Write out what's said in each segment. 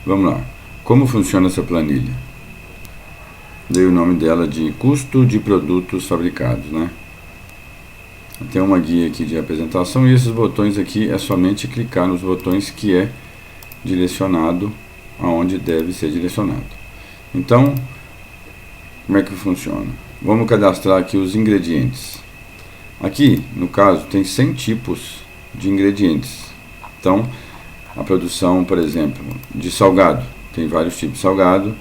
Vamos lá. Como funciona essa planilha? Dei o nome dela de custo de produtos fabricados, né? Tem uma guia aqui de apresentação e esses botões aqui é somente clicar nos botões que é direcionado aonde deve ser direcionado. Então, como é que funciona? Vamos cadastrar aqui os ingredientes. Aqui, no caso, tem 100 tipos de ingredientes. Então, a produção, por exemplo, de salgado, tem vários tipos de salgado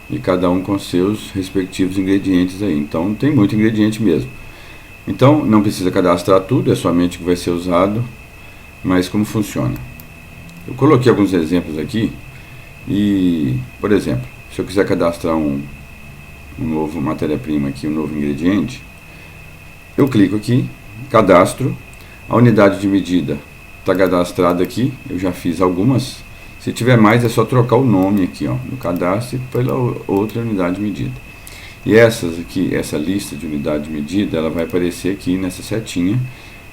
e cada um com seus respectivos ingredientes aí. Então, tem muito ingrediente mesmo. Então, não precisa cadastrar tudo, é somente o que vai ser usado. Mas como funciona? Eu coloquei alguns exemplos aqui e, por exemplo, se eu quiser cadastrar um novo matéria-prima aqui, um novo ingrediente, eu clico aqui, cadastro, a unidade de medida está cadastrada aqui, eu já fiz algumas. Se tiver mais é só trocar o nome aqui, ó, no cadastro pela outra unidade de medida. E essas aqui, essa lista de unidade de medida, ela vai aparecer aqui nessa setinha,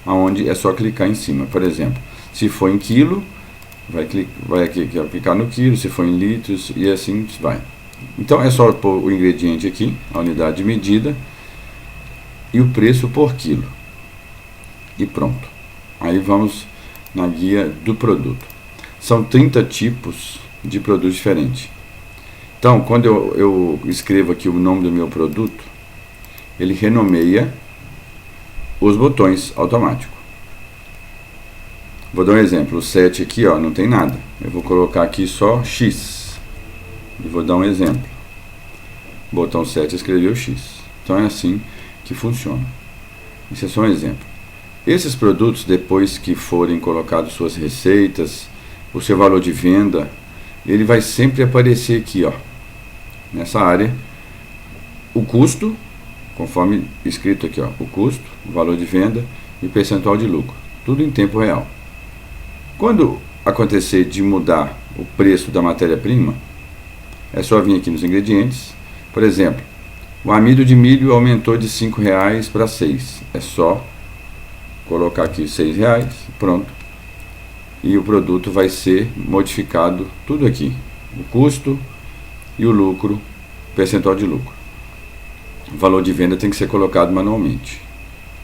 onde é só clicar em cima. Por exemplo, se for em quilo, vai clicar no quilo, se for em litros e assim vai. Então é só pôr o ingrediente aqui, a unidade de medida e o preço por quilo. E pronto. Aí vamos na guia do produto. São 30 tipos de produtos diferentes. Então, quando eu escrevo aqui o nome do meu produto, ele renomeia os botões automático. Vou dar um exemplo. O 7 aqui, ó, não tem nada. Eu vou colocar aqui só X. E vou dar um exemplo. Botão 7 escreveu X. Então é assim que funciona. Isso é só um exemplo. Esses produtos, depois que forem colocados suas receitas, o seu valor de venda, ele vai sempre aparecer aqui, ó, nessa área, o custo, conforme escrito aqui, ó, o custo, o valor de venda e o percentual de lucro. Tudo em tempo real. Quando acontecer de mudar o preço da matéria-prima, é só vir aqui nos ingredientes. Por exemplo, o amido de milho aumentou de R$5 para 6. É só colocar aqui R$6, pronto. E o produto vai ser modificado tudo aqui. O custo e o lucro, percentual de lucro. O valor de venda tem que ser colocado manualmente,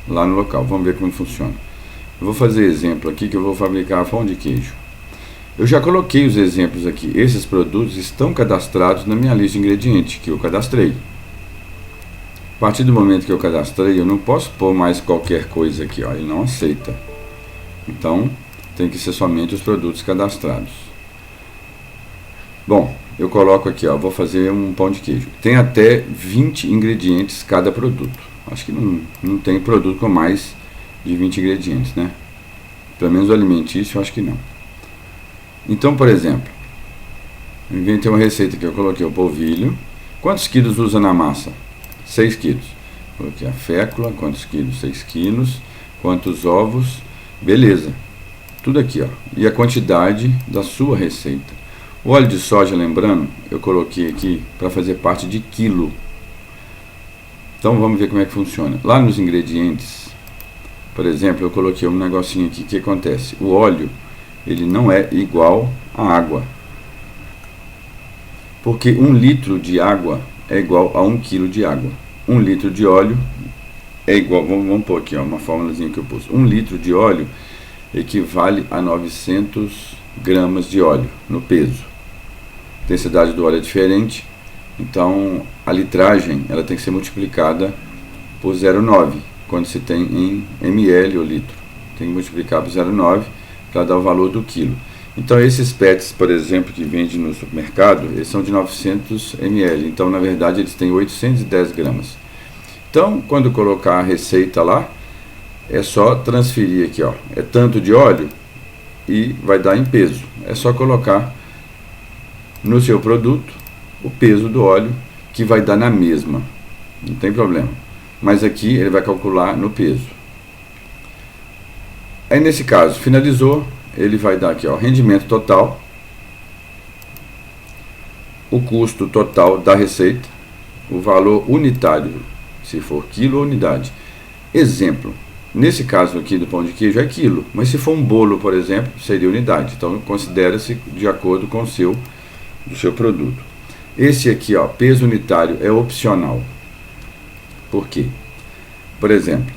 lá no local. Vamos ver como funciona. Eu vou fazer exemplo aqui que eu vou fabricar pão de queijo. Eu já coloquei os exemplos aqui. Esses produtos estão cadastrados na minha lista de ingredientes que eu cadastrei. A partir do momento que eu cadastrei, eu não posso pôr mais qualquer coisa aqui, ó, ele não aceita. Então, tem que ser somente os produtos cadastrados. Bom, eu coloco aqui, ó, vou fazer um pão de queijo. Tem até 20 ingredientes cada produto. Acho que não tem produto com mais de 20 ingredientes, né? Pelo menos o alimentício, eu acho que não. Então, por exemplo, eu inventei uma receita que eu coloquei o polvilho. Quantos quilos usa na massa? 6 quilos. Coloquei a fécula, quantos quilos? 6 quilos. Quantos ovos? Beleza. Tudo aqui, ó. E a quantidade da sua receita. O óleo de soja, lembrando, eu coloquei aqui para fazer parte de quilo. Então vamos ver como é que funciona. Lá nos ingredientes, por exemplo, eu coloquei um negocinho aqui. O que acontece? O óleo, ele não é igual à água. Porque 1 litro de água é igual a 1 quilo de água. 1 litro de óleo é igual, vamos pôr aqui, ó, uma fórmulazinha que eu pus. 1 litro de óleo equivale a 900 gramas de óleo no peso. A densidade do óleo é diferente, então a litragem ela tem que ser multiplicada por 0,9 quando se tem em ml ou litro. Tem que multiplicar por 0,9 para dar o valor do quilo. Então esses PETs, por exemplo, que vende no supermercado, eles são de 900 ml. Então na verdade eles têm 810 gramas. Então quando colocar a receita lá, é só transferir aqui, ó, é tanto de óleo e vai dar em peso. É só colocar no seu produto o peso do óleo que vai dar na mesma. Não tem problema. Mas aqui ele vai calcular no peso. Aí nesse caso, finalizou, ele vai dar aqui, ó, rendimento total, o custo total da receita, o valor unitário, se for quilo ou unidade. Exemplo, nesse caso aqui do pão de queijo é quilo, mas se for um bolo, por exemplo, seria unidade. Então considera-se de acordo com o seu do seu produto. Esse aqui, ó, peso unitário, é opcional. Por quê? Por exemplo,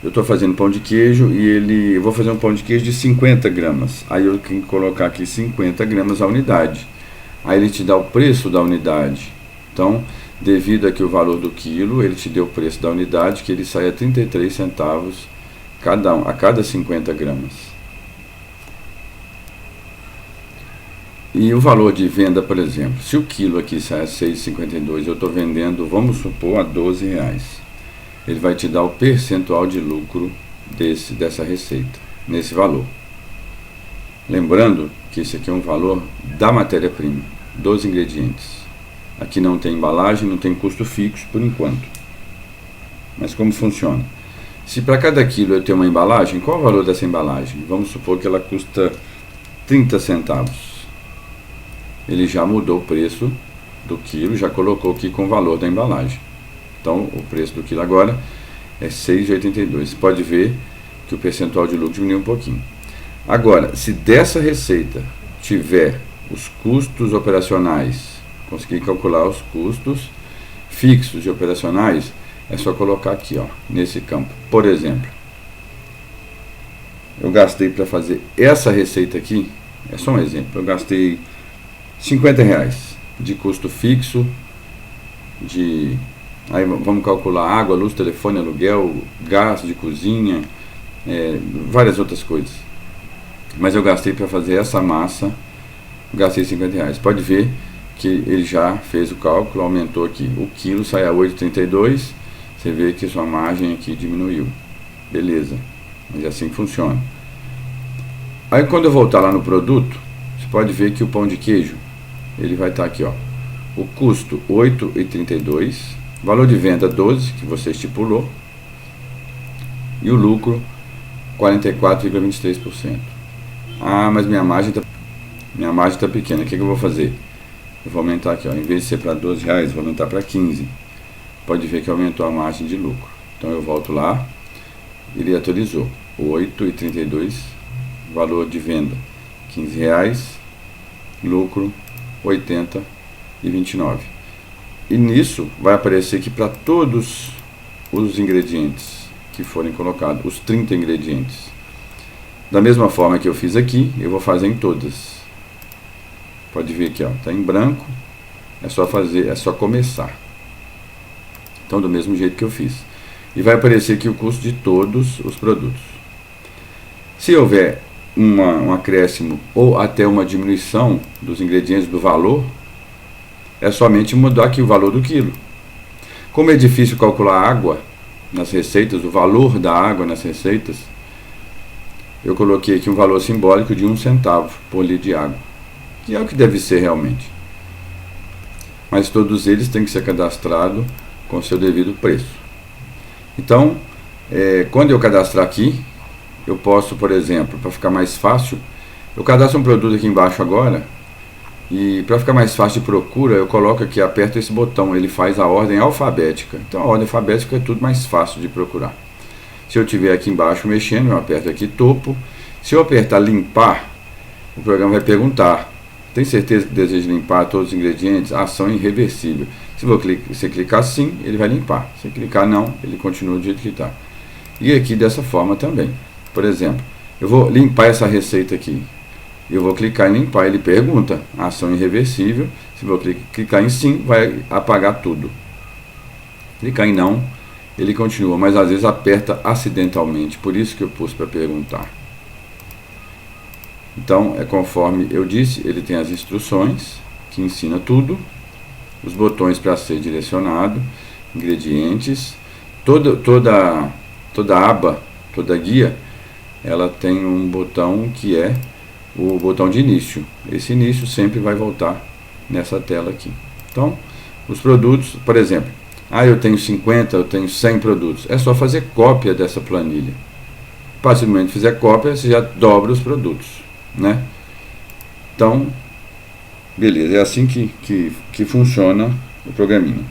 eu estou fazendo pão de queijo e eu vou fazer um pão de queijo de 50 gramas. Aí eu tenho que colocar aqui 50 gramas a unidade. Aí ele te dá o preço da unidade. Então, devido aqui o valor do quilo, ele te deu o preço da unidade, que ele sai a 33 centavos a cada 50 gramas. E o valor de venda, por exemplo, se o quilo aqui sai a 6,52, eu estou vendendo, vamos supor, a R$12. Ele vai te dar o percentual de lucro dessa receita, nesse valor. Lembrando que esse aqui é um valor da matéria-prima, dos ingredientes. Aqui não tem embalagem, não tem custo fixo por enquanto. Mas como funciona? Se para cada quilo eu tenho uma embalagem, qual é o valor dessa embalagem? Vamos supor que ela custa 30 centavos. Ele já mudou o preço do quilo, já colocou aqui com o valor da embalagem. Então, o preço do quilo agora é 6,82. Você pode ver que o percentual de lucro diminuiu um pouquinho. Agora, se dessa receita tiver os custos operacionais, conseguir calcular os custos fixos e operacionais, é só colocar aqui, ó, nesse campo. Por exemplo, eu gastei para fazer essa receita aqui, é só um exemplo, eu gastei R$50 de custo fixo, aí vamos calcular água, luz, telefone, aluguel, gás de cozinha, várias outras coisas. Mas eu gastei para fazer essa massa, gastei R$50. Pode ver que ele já fez o cálculo, aumentou aqui. O quilo sai a 8,32, você vê que sua margem aqui diminuiu. Beleza, mas é assim que funciona. Aí quando eu voltar lá no produto, você pode ver que o pão de queijo, ele vai estar aqui, ó. O custo 8,32, valor de venda 12, que você estipulou, e o lucro 44,23%. Ah, mas minha margem está pequena. O que eu vou fazer? Eu vou aumentar aqui, ó. Em vez de ser para R$12, vou aumentar para 15. Pode ver que aumentou a margem de lucro. Então eu volto lá, ele atualizou 8,32, valor de venda R$15, lucro 80,29. E nisso vai aparecer que para todos os ingredientes que forem colocados, os 30 ingredientes, da mesma forma que eu fiz aqui, eu vou fazer em todas. Pode ver aqui, ó, tá em branco, é só fazer, é só começar. Então, do mesmo jeito que eu fiz. E vai aparecer aqui o custo de todos os produtos. Se houver um acréscimo ou até uma diminuição dos ingredientes do valor, é somente mudar aqui o valor do quilo. Como é difícil calcular a água nas receitas, o valor da água nas receitas, eu coloquei aqui um valor simbólico de 1 centavo por litro de água, que é o que deve ser realmente. Mas todos eles têm que ser cadastrados com seu devido preço. Então, quando eu cadastrar aqui, eu posso, por exemplo, para ficar mais fácil, eu cadastro um produto aqui embaixo agora, e para ficar mais fácil de procura, eu coloco aqui, aperto esse botão, ele faz a ordem alfabética. Então a ordem alfabética é tudo mais fácil de procurar. Se eu tiver aqui embaixo mexendo, eu aperto aqui topo. Se eu apertar limpar, o programa vai perguntar: tem certeza que deseja limpar todos os ingredientes? Ação irreversível. Se você clicar sim, ele vai limpar. Se clicar não, ele continua do jeito que está. E aqui dessa forma também. Por exemplo, eu vou limpar essa receita aqui. Eu vou clicar em limpar, ele pergunta: ação irreversível. Se eu clicar em sim, vai apagar tudo. Clicar em não, ele continua, mas às vezes aperta acidentalmente. Por isso que eu pus para perguntar. Então, é conforme eu disse, ele tem as instruções, que ensina tudo, os botões para ser direcionado, ingredientes, toda aba, toda guia, ela tem um botão que é o botão de início. Esse início sempre vai voltar nessa tela aqui. Então, os produtos, por exemplo, eu tenho 50, eu tenho 100 produtos, é só fazer cópia dessa planilha. Facilmente fizer cópia, você já dobra os produtos, né? Então, beleza, é assim que funciona o programinha.